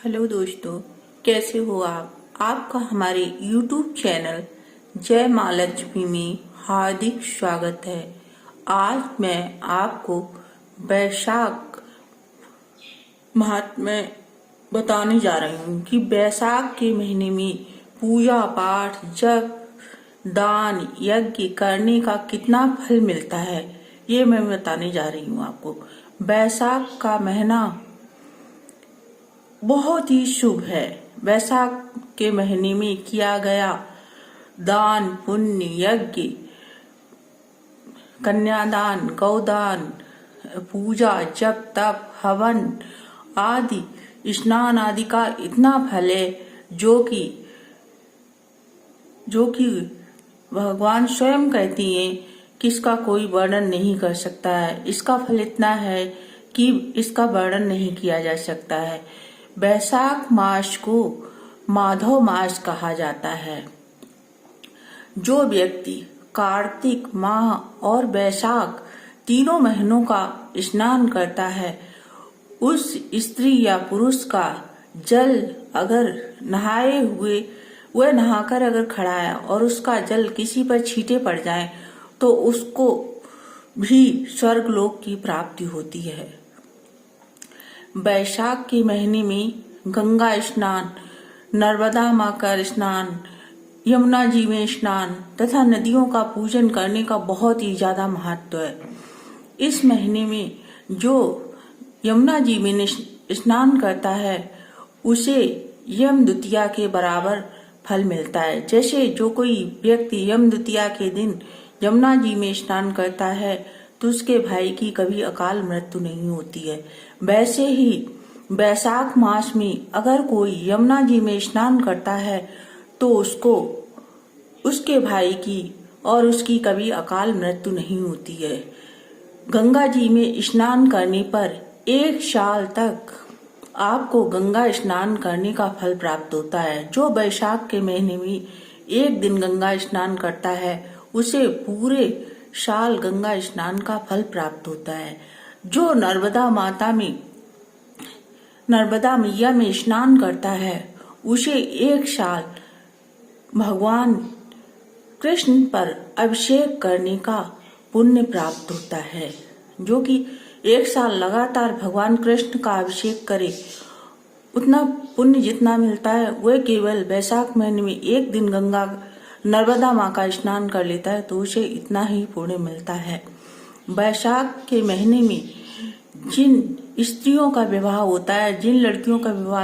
Hello दोस्तों, कैसे हो आप? आपका हमारे YouTube चैनल जय माँ लक्ष्मी में हार्दिक स्वागत है। आज मैं आपको बैसाख महात्म्य बताने जा रही हूँ कि बैसाख के महीने में पूजा पाठ, जप, दान, यज्ञ करने का कितना फल मिलता है, ये मैं बताने जा रही हूँ आपको। बैसाख का महीना बहुत ही शुभ है। वैसाख के महीने में किया गया दान, पुण्य, यज्ञ, कन्यादान, गौदान, पूजा, जप, तप, हवन आदि, स्नान आदि का इतना फल है जो कि भगवान स्वयं कहती हैं कि इसका कोई वर्णन नहीं कर सकता है। इसका फल इतना है कि इसका वर्णन नहीं किया जा सकता है। बैसाख मास को माधव मास कहा जाता है। जो व्यक्ति कार्तिक माह और बैसाख तीनों महीनों का स्नान करता है, उस स्त्री या पुरुष का जल अगर नहाए हुए वह नहाकर अगर खड़ा है और उसका जल किसी पर छींटे पड़ जाए तो उसको भी स्वर्गलोक की प्राप्ति होती है। बैसाख के महीने में गंगा स्नान, नर्मदा माँ का स्नान, यमुना जी में स्नान तथा नदियों का पूजन करने का बहुत ही ज्यादा महत्व है। इस महीने में जो यमुना जी में स्नान करता है उसे यम द्वितीया के बराबर फल मिलता है। जैसे जो कोई व्यक्ति यम द्वितीया के दिन यमुना जी में स्नान करता है तो उसके भाई की कभी अकाल मृत्यु नहीं होती है। वैसे ही बैसाख मास में अगर कोई यमुना जी में स्नान करता है तो उसको उसके भाई की और उसकी कभी अकाल मृत्यु नहीं होती है। गंगा जी में स्नान करने पर 1 साल तक आपको गंगा स्नान करने का फल प्राप्त होता है। जो बैसाख के महीने में एक दिन गंगा स्नान करता है उसे पूरे साल गंगा स्नान का फल प्राप्त होता है। जो नर्मदा मैया में स्नान करता है उसे 1 साल भगवान कृष्ण पर अभिषेक करने का पुण्य प्राप्त होता है। जो कि 1 साल लगातार भगवान कृष्ण का अभिषेक करे, उतना पुण्य जितना मिलता है वह केवल बैसाख महीने में एक दिन नर्मदा माँ का स्नान कर लेता है तो उसे इतना ही पुण्य मिलता है। बैसाख के महीने में जिन स्त्रियों का विवाह होता है, जिन लड़कियों का विवाह